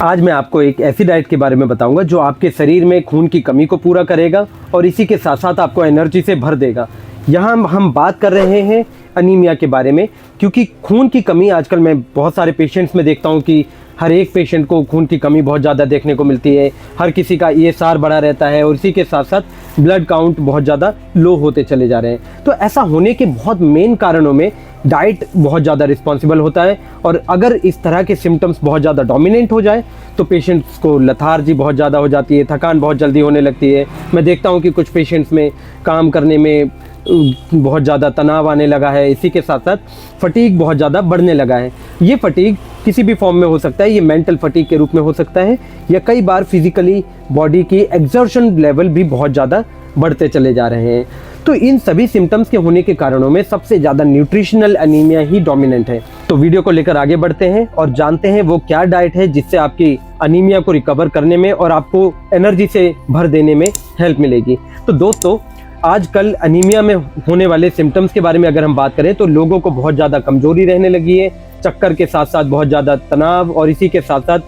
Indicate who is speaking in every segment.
Speaker 1: आज मैं आपको एक ऐसी डाइट के बारे में बताऊंगा जो आपके शरीर में खून की कमी को पूरा करेगा और इसी के साथ साथ आपको एनर्जी से भर देगा। यहाँ हम बात कर रहे हैं अनीमिया के बारे में, क्योंकि खून की कमी आजकल मैं बहुत सारे पेशेंट्स में देखता हूँ कि हर एक पेशेंट को खून की कमी बहुत ज़्यादा देखने को मिलती है। हर किसी का ESR बढ़ा रहता है और इसी के साथ साथ ब्लड काउंट बहुत ज़्यादा लो होते चले जा रहे हैं। तो ऐसा होने के बहुत मेन कारणों में डाइट बहुत ज़्यादा रिस्पॉन्सिबल होता है। और अगर इस तरह के सिम्टम्स बहुत ज़्यादा डोमिनेंट हो जाए तो पेशेंट्स को लेथार्जी बहुत ज़्यादा हो जाती है, थकान बहुत जल्दी होने लगती है। मैं देखता हूँ कि कुछ पेशेंट्स में काम करने में बहुत ज़्यादा तनाव आने लगा है। इसी के साथ साथ फटीग बहुत ज़्यादा बढ़ने लगा है। ये फटीग किसी भी फॉर्म में हो सकता है, ये मेंटल फटीग के रूप में हो सकता है, या कई बार फिजिकली बॉडी की एक्सर्शन लेवल भी बहुत ज़्यादा बढ़ते चले जा रहे हैं। तो इन सभी सिम्टम्स के होने के कारणों में सबसे ज़्यादा न्यूट्रिशनल अनीमिया ही डोमिनेंट है। तो वीडियो को लेकर आगे बढ़ते हैं और जानते हैं वो क्या डाइट है जिससे आपकी अनीमिया को रिकवर करने में और आपको एनर्जी से भर देने में हेल्प मिलेगी। तो दोस्तों, आजकल अनीमिया में होने वाले सिम्टम्स के बारे में अगर हम बात करें तो लोगों को बहुत ज़्यादा कमजोरी रहने लगी है, चक्कर के साथ साथ बहुत ज़्यादा तनाव, और इसी के साथ साथ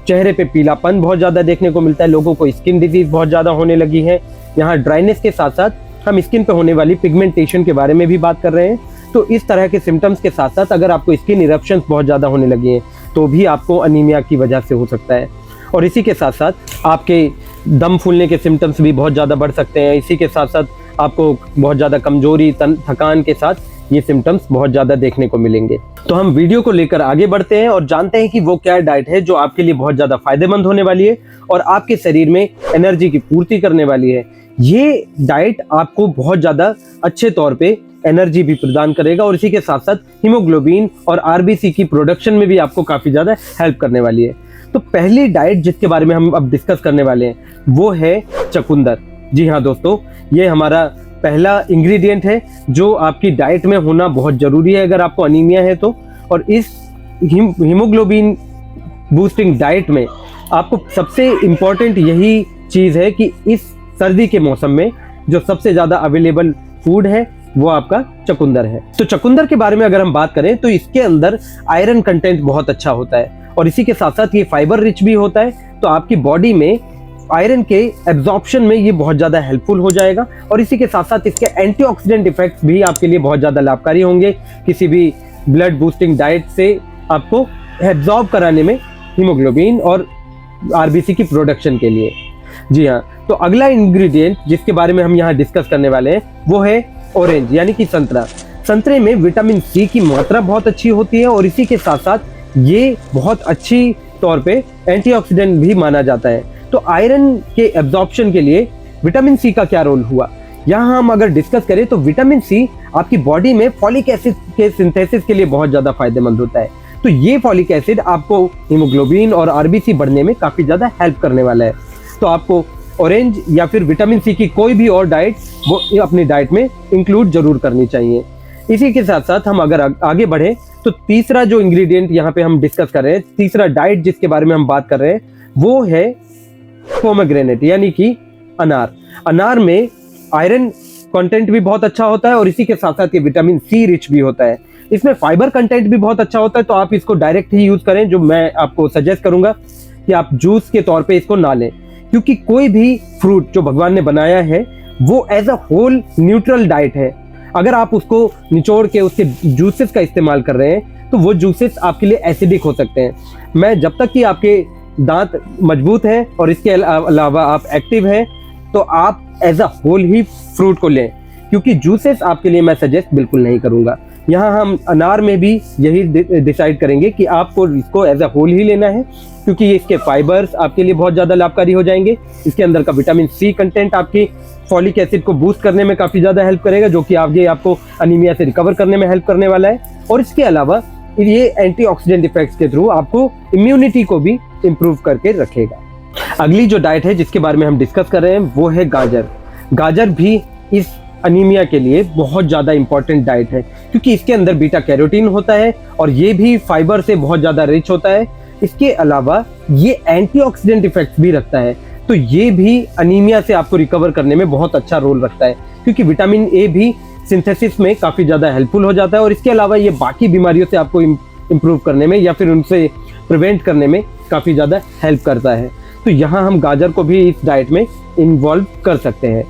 Speaker 1: चेहरे पे पीलापन बहुत ज़्यादा देखने को मिलता है। लोगों को स्किन डिजीज बहुत ज़्यादा होने लगी है। यहाँ ड्राइनेस के साथ साथ हम स्किन पे होने वाली पिगमेंटेशन के बारे में भी बात कर रहे हैं। तो इस तरह के सिम्टम्स के साथ साथ अगर आपको स्किन इरप्शंस बहुत ज़्यादा होने लगी हैं तो भी आपको अनीमिया की वजह से हो सकता है। और इसी के साथ साथ आपके दम फूलने के सिम्टम्स भी बहुत ज़्यादा बढ़ सकते हैं। इसी के साथ साथ आपको बहुत ज़्यादा कमजोरी, थकान के साथ ये सिम्टम्स बहुत ज़्यादा देखने को मिलेंगे। तो हम वीडियो को लेकर आगे बढ़ते हैं और जानते हैं कि वो क्या डाइट है जो आपके लिए बहुत ज़्यादा फायदेमंद होने वाली है और आपके शरीर में एनर्जी की पूर्ति करने वाली है। ये डाइट आपको बहुत ज़्यादा अच्छे तौर पे एनर्जी भी प्रदान करेगा और इसी के साथ साथ हीमोग्लोबिन और RBC की प्रोडक्शन में भी आपको काफ़ी ज़्यादा हेल्प करने वाली है। तो पहली डाइट जिसके बारे में हम अब डिस्कस करने वाले हैं वो है चुकंदर। जी हाँ दोस्तों, ये हमारा पहला इंग्रेडिएंट है जो आपकी डाइट में होना बहुत ज़रूरी है अगर आपको अनीमिया है तो। और इस हीमोग्लोबिन बूस्टिंग डाइट में आपको सबसे इम्पॉर्टेंट यही चीज़ है कि इस सर्दी के मौसम में जो सबसे ज़्यादा अवेलेबल फूड है वो आपका चुकंदर है। तो चुकंदर के बारे में अगर हम बात करें तो इसके अंदर आयरन कंटेंट बहुत अच्छा होता है और इसी के साथ साथ ये फाइबर रिच भी होता है। तो आपकी बॉडी में आयरन के एब्जॉर्प्शन में ये बहुत ज़्यादा हेल्पफुल हो जाएगा और इसी के साथ साथ इसके एंटीऑक्सीडेंट इफेक्ट्स भी आपके लिए बहुत ज़्यादा लाभकारी होंगे किसी भी ब्लड बूस्टिंग डाइट से आपको एब्जॉर्ब कराने में हीमोग्लोबिन और RBC की प्रोडक्शन के लिए। जी हाँ, तो अगला इंग्रेडिएंट जिसके बारे में हम यहाँ डिस्कस करने वाले हैं वो है ऑरेंज यानी कि संतरा। संतरे में विटामिन C की मात्रा बहुत अच्छी होती है और इसी के साथ साथ ये बहुत अच्छी तौर पे एंटीऑक्सीडेंट भी माना जाता है। तो आयरन के एब्जॉर्प्शन के लिए विटामिन C का क्या रोल हुआ, यहाँ हम अगर डिस्कस करें तो विटामिन C आपकी बॉडी में फॉलिक एसिड के सिंथेसिस के लिए बहुत ज़्यादा फायदेमंद होता है। तो ये फॉलिक एसिड आपको हीमोग्लोबिन और RBC बढ़ने में काफ़ी ज़्यादा हेल्प करने वाला है। तो आपको ऑरेंज या फिर विटामिन C की कोई भी और डाइट वो अपनी डाइट में इंक्लूड जरूर करनी चाहिए। इसी के साथ साथ हम अगर आगे बढ़ें तो तीसरा जो इंग्रेडिएंट यहाँ पे हम डिस्कस कर रहे हैं, तीसरा डाइट जिसके बारे में हम बात कर रहे हैं वो है पोमेग्रेनेट यानी कि अनार। अनार में आयरन कंटेंट भी बहुत अच्छा होता है और इसी के साथ साथ ये विटामिन C रिच भी होता है। इसमें फाइबर कंटेंट भी बहुत अच्छा होता है। तो आप इसको डायरेक्ट ही यूज करें, जो मैं आपको सजेस्ट करूंगा कि आप जूस के तौर पे इसको ना लें, क्योंकि कोई भी फ्रूट जो भगवान ने बनाया है वो as a whole neutral diet है। अगर आप उसको निचोड़ के उसके जूसेस का इस्तेमाल कर रहे हैं तो वो जूसेस आपके लिए एसिडिक हो सकते हैं। मैं जब तक कि आपके दांत मजबूत है और इसके अलावा आप एक्टिव हैं तो आप एज अ होल ही फ्रूट को लें, क्योंकि जूसेस आपके लिए मैं सजेस्ट बिल्कुल नहीं करूंगा। यहाँ हम अनार में भी यही डिसाइड करेंगे कि आपको इसको एज अ होल ही लेना है, क्योंकि इसके फाइबर्स आपके लिए बहुत ज़्यादा लाभकारी हो जाएंगे। इसके अंदर का विटामिन C कंटेंट आपकी फॉलिक एसिड को बूस्ट करने में काफ़ी ज़्यादा हेल्प करेगा, जो कि आगे आपको अनीमिया से रिकवर करने में हेल्प करने वाला है। और इसके अलावा ये एंटीऑक्सीडेंट इफेक्ट्स के थ्रू आपको इम्यूनिटी को भी इम्प्रूव करके रखेगा। अगली जो डाइट है जिसके बारे में हम डिस्कस कर रहे हैं वो है गाजर। गाजर भी इस अनीमिया के लिए बहुत ज़्यादा इंपॉर्टेंट डाइट है, क्योंकि इसके अंदर बीटा कैरोटीन होता है और ये भी फाइबर से बहुत ज़्यादा रिच होता है। इसके अलावा ये एंटीऑक्सीडेंट इफेक्ट्स भी रखता है, तो ये भी अनीमिया से आपको रिकवर करने में बहुत अच्छा रोल रखता है, क्योंकि विटामिन A भी सिंथेसिस में काफ़ी ज़्यादा हेल्पफुल हो जाता है और इसके अलावा ये बाकी बीमारियों से आपको इम्प्रूव करने में या फिर उनसे प्रिवेंट करने में काफ़ी ज़्यादा हेल्प करता है। तो यहाँ हम गाजर को भी इस डाइट में इन्वॉल्व कर सकते हैं।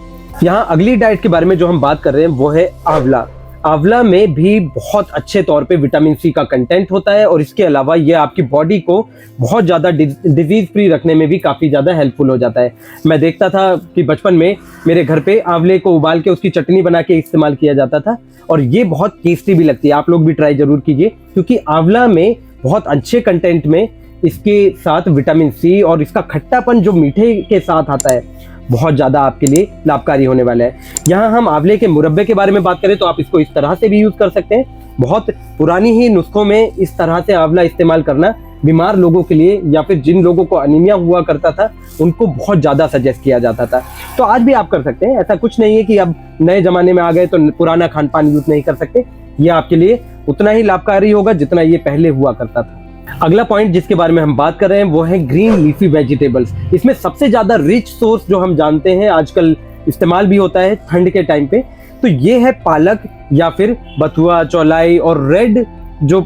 Speaker 1: यहाँ अगली डाइट के बारे में जो हम बात कर रहे हैं वो है आंवला। आंवला में भी बहुत अच्छे तौर पे विटामिन सी का कंटेंट होता है और इसके अलावा ये आपकी बॉडी को बहुत ज़्यादा डिजीज फ्री रखने में भी काफ़ी ज़्यादा हेल्पफुल हो जाता है। मैं देखता था कि बचपन में मेरे घर पे आंवले को उबाल के उसकी चटनी बना के इस्तेमाल किया जाता था और ये बहुत टेस्टी भी लगती है। आप लोग भी ट्राई जरूर कीजिए, क्योंकि आंवला में बहुत अच्छे कंटेंट में इसके साथ विटामिन सी और इसका खट्टापन जो मीठे के साथ आता है बहुत ज़्यादा आपके लिए लाभकारी होने वाला है। यहाँ हम आंवले के मुरब्बे के बारे में बात करें तो आप इसको इस तरह से भी यूज़ कर सकते हैं। बहुत पुरानी ही नुस्खों में इस तरह से आंवला इस्तेमाल करना बीमार लोगों के लिए या फिर जिन लोगों को अनीमिया हुआ करता था उनको बहुत ज़्यादा सजेस्ट किया जाता था। तो आज भी आप कर सकते हैं, ऐसा कुछ नहीं है कि अब नए ज़माने में आ गए तो पुराना खान पान यूज़ नहीं कर सकते। ये आपके लिए उतना ही लाभकारी होगा जितना ये पहले हुआ करता था। अगला पॉइंट जिसके बारे में हम बात कर रहे हैं वो है ग्रीन लीफी वेजिटेबल्स। इसमें सबसे ज़्यादा रिच सोर्स जो हम जानते हैं, आजकल इस्तेमाल भी होता है ठंड के टाइम पे, तो ये है पालक या फिर बथुआ, चौलाई और रेड जो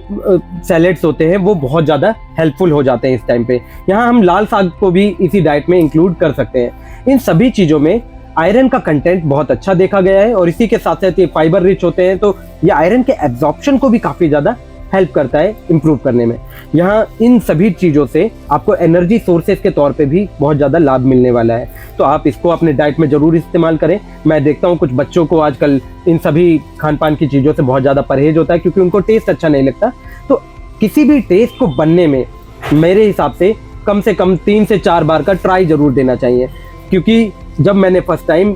Speaker 1: सैलेड्स होते हैं वो बहुत ज़्यादा हेल्पफुल हो जाते हैं इस टाइम पे। यहाँ हम लाल साग को भी इसी डाइट में इंक्लूड कर सकते हैं। इन सभी चीज़ों में आयरन का कंटेंट बहुत अच्छा देखा गया है और इसी के साथ साथ ये फाइबर रिच होते हैं, तो ये आयरन के एब्जॉर्प्शन को भी काफ़ी ज़्यादा हेल्प करता है इम्प्रूव करने में। यहाँ इन सभी चीज़ों से आपको एनर्जी सोर्सेज के तौर पे भी बहुत ज़्यादा लाभ मिलने वाला है, तो आप इसको अपने डाइट में ज़रूर इस्तेमाल करें। मैं देखता हूँ कुछ बच्चों को आजकल इन सभी खान पान की चीज़ों से बहुत ज़्यादा परहेज होता है क्योंकि उनको टेस्ट अच्छा नहीं लगता। तो किसी भी टेस्ट को बनने में मेरे हिसाब से कम 3 से 4 बार का ट्राई ज़रूर देना चाहिए, क्योंकि जब मैंने फर्स्ट टाइम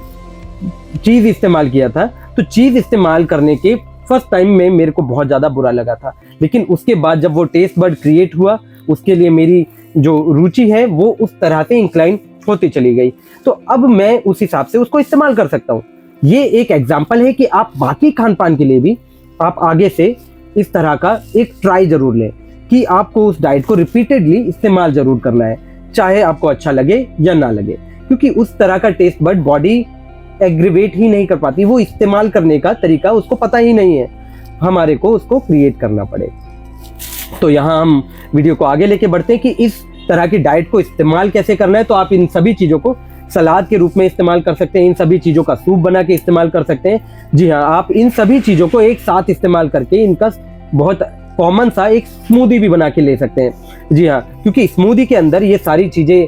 Speaker 1: चीज़ इस्तेमाल किया था तो चीज़ इस्तेमाल करने के फर्स्ट टाइम में मेरे को बहुत ज़्यादा बुरा लगा था, लेकिन उसके बाद जब वो टेस्ट बड क्रिएट हुआ उसके लिए मेरी जो रुचि है वो उस तरह से इंक्लाइन होती चली गई। तो अब मैं उस हिसाब से उसको इस्तेमाल कर सकता हूँ। ये एक एग्जाम्पल है कि आप बाकी खान पान के लिए भी आप आगे से इस तरह का एक ट्राई ज़रूर लें कि आपको उस डाइट को रिपीटेडली इस्तेमाल ज़रूर करना है, चाहे आपको अच्छा लगे या ना लगे, क्योंकि उस तरह का टेस्ट बड बॉडी एग्रीवेट ही नहीं कर पाती। वो इस्तेमाल करने का तरीका उसको पता ही नहीं है, हमारे को उसको क्रिएट करना पड़े। तो यहाँ हम वीडियो को आगे लेके बढ़ते हैं कि इस तरह की डाइट को इस्तेमाल कैसे करना है। तो आप इन सभी चीज़ों को सलाद के रूप में इस्तेमाल कर सकते हैं, इन सभी चीज़ों का सूप बना के इस्तेमाल कर सकते हैं। जी हाँ, आप इन सभी चीज़ों को एक साथ इस्तेमाल करके इनका बहुत कॉमन सा एक स्मूदी भी बना के ले सकते हैं। जी हाँ, क्योंकि स्मूदी के अंदर ये सारी चीज़ें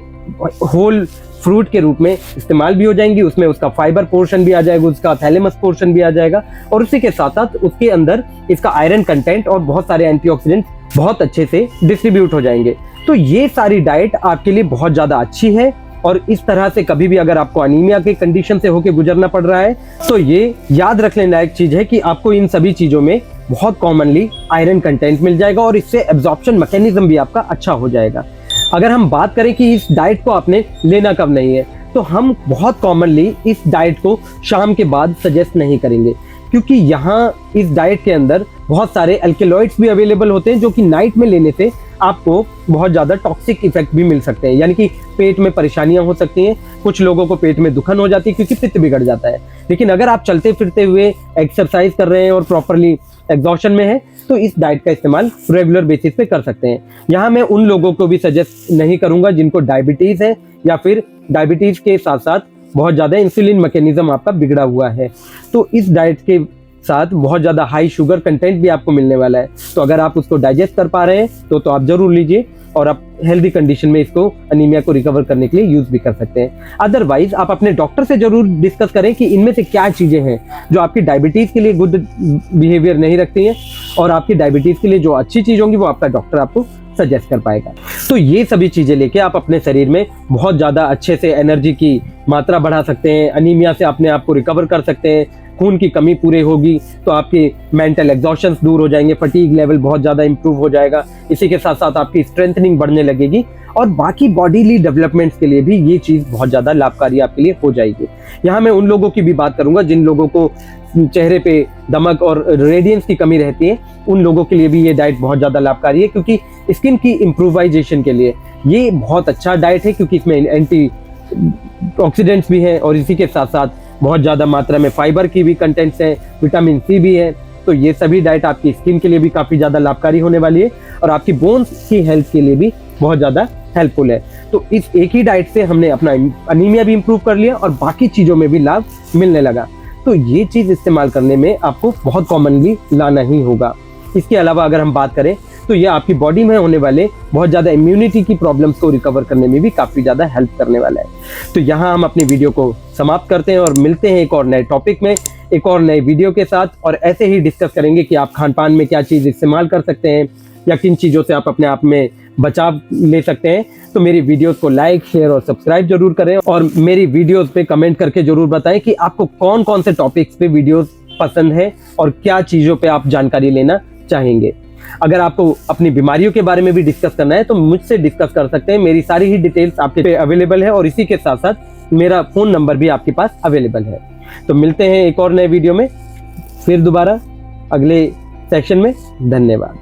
Speaker 1: होल फ्रूट के रूप में इस्तेमाल भी हो जाएंगी, उसमें उसका फाइबर पोर्शन भी आ जाएगा, उसका थैलेमस पोर्शन भी आ जाएगा और उसी के साथ साथ उसके अंदर इसका आयरन कंटेंट और बहुत सारे एंटीऑक्सीडेंट बहुत अच्छे से डिस्ट्रीब्यूट हो जाएंगे। तो ये सारी डाइट आपके लिए बहुत ज़्यादा अच्छी है और इस तरह से कभी भी अगर आपको अनीमिया के कंडीशन से होकर गुजरना पड़ रहा है तो ये याद रखने लायक चीज़ है कि आपको इन सभी चीज़ों में बहुत कॉमनली आयरन कंटेंट मिल जाएगा और इससे एब्जॉर्प्शन मैकेनिज्म भी आपका अच्छा हो जाएगा। अगर हम बात करें कि इस डाइट को आपने लेना कब नहीं है, तो हम बहुत कॉमनली इस डाइट को शाम के बाद सजेस्ट नहीं करेंगे, क्योंकि यहाँ इस डाइट के अंदर बहुत सारे अल्केलॉइड्स भी अवेलेबल होते हैं जो कि नाइट में लेने से आपको बहुत ज़्यादा टॉक्सिक इफेक्ट भी मिल सकते हैं, यानी कि पेट में परेशानियां हो सकती हैं। कुछ लोगों को पेट में दुखन हो जाती है क्योंकि पित्त बिगड़ जाता है। लेकिन अगर आप चलते फिरते हुए एक्सरसाइज कर रहे हैं और प्रॉपरली एग्जॉशन में है तो इस डाइट का इस्तेमाल रेगुलर बेसिस पे कर सकते हैं। यहाँ मैं उन लोगों को भी सजेस्ट नहीं करूँगा जिनको डायबिटीज़ है या फिर डायबिटीज़ के साथ साथ बहुत ज़्यादा इंसुलिन मैकेनिज्म आपका बिगड़ा हुआ है। तो इस डाइट के साथ बहुत ज़्यादा हाई शुगर कंटेंट भी आपको मिलने वाला है, तो अगर आप उसको डाइजेस्ट कर पा रहे हैं तो आप ज़रूर लीजिए और आप हेल्दी कंडीशन में इसको अनीमिया को रिकवर करने के लिए यूज़ भी कर सकते हैं। अदरवाइज आप अपने डॉक्टर से ज़रूर डिस्कस करें कि इनमें से क्या चीज़ें हैं जो आपकी डायबिटीज़ के लिए गुड बिहेवियर नहीं रखती हैं और आपकी डायबिटीज़ के लिए जो अच्छी चीज़ होंगी वो आपका डॉक्टर आपको सजेस्ट कर पाएगा। तो ये सभी चीज़ें लेके आप अपने शरीर में बहुत ज़्यादा अच्छे से एनर्जी की मात्रा बढ़ा सकते हैं, अनीमिया से अपने आप को रिकवर कर सकते हैं, खून की कमी पूरी होगी तो आपके मेंटल एग्जॉशंस दूर हो जाएंगे, फटीग लेवल बहुत ज़्यादा इंप्रूव हो जाएगा, इसी के साथ साथ आपकी स्ट्रेंथनिंग बढ़ने लगेगी और बाकी बॉडीली डेवलपमेंट्स के लिए भी ये चीज़ बहुत ज़्यादा लाभकारी आपके लिए हो जाएगी। यहाँ मैं उन लोगों की भी बात करूँगा जिन लोगों को चेहरे पे दमक और रेडियंस की कमी रहती है, उन लोगों के लिए भी ये डाइट बहुत ज़्यादा लाभकारी है, क्योंकि स्किन की इम्प्रूवाइजेशन के लिए ये बहुत अच्छा डाइट है, क्योंकि इसमें एंटी ऑक्सीडेंट्स भी हैं और इसी के साथ साथ बहुत ज़्यादा मात्रा में फाइबर की भी कंटेंट्स हैं, विटामिन सी भी है तो ये सभी डाइट आपकी स्किन के लिए भी काफ़ी ज़्यादा लाभकारी होने वाली है और आपकी बोन्स की हेल्थ के लिए भी बहुत ज़्यादा हेल्पफुल है। तो इस एक ही डाइट से हमने अपना अनीमिया भी इम्प्रूव कर लिया और बाकी चीज़ों में भी लाभ मिलने लगा। तो ये चीज़ इस्तेमाल करने में आपको बहुत कॉमनली लाना ही होगा। इसके अलावा अगर हम बात करें तो ये आपकी बॉडी में होने वाले बहुत ज़्यादा इम्यूनिटी की प्रॉब्लम्स को रिकवर करने में भी काफ़ी ज़्यादा हेल्प करने वाला है। तो यहाँ हम अपनी वीडियो को समाप्त करते हैं और मिलते हैं एक और नए टॉपिक में, एक और नए वीडियो के साथ, और ऐसे ही डिस्कस करेंगे कि आप खान पान में क्या चीज़ इस्तेमाल कर सकते हैं या किन चीज़ों से आप अपने आप में बचाव ले सकते हैं। तो मेरी वीडियोस को लाइक, शेयर और सब्सक्राइब जरूर करें और मेरी वीडियोस पे कमेंट करके जरूर बताएं कि आपको कौन कौन से टॉपिक्स पे वीडियोस पसंद है और क्या चीज़ों पे आप जानकारी लेना चाहेंगे। अगर आपको अपनी बीमारियों के बारे में भी डिस्कस करना है तो मुझसे डिस्कस कर सकते हैं। मेरी सारी ही डिटेल्स आपके पे अवेलेबल है और इसी के साथ साथ मेरा फ़ोन नंबर भी आपके पास अवेलेबल है। तो मिलते हैं एक और नए वीडियो में फिर दोबारा अगले सेक्शन में। धन्यवाद।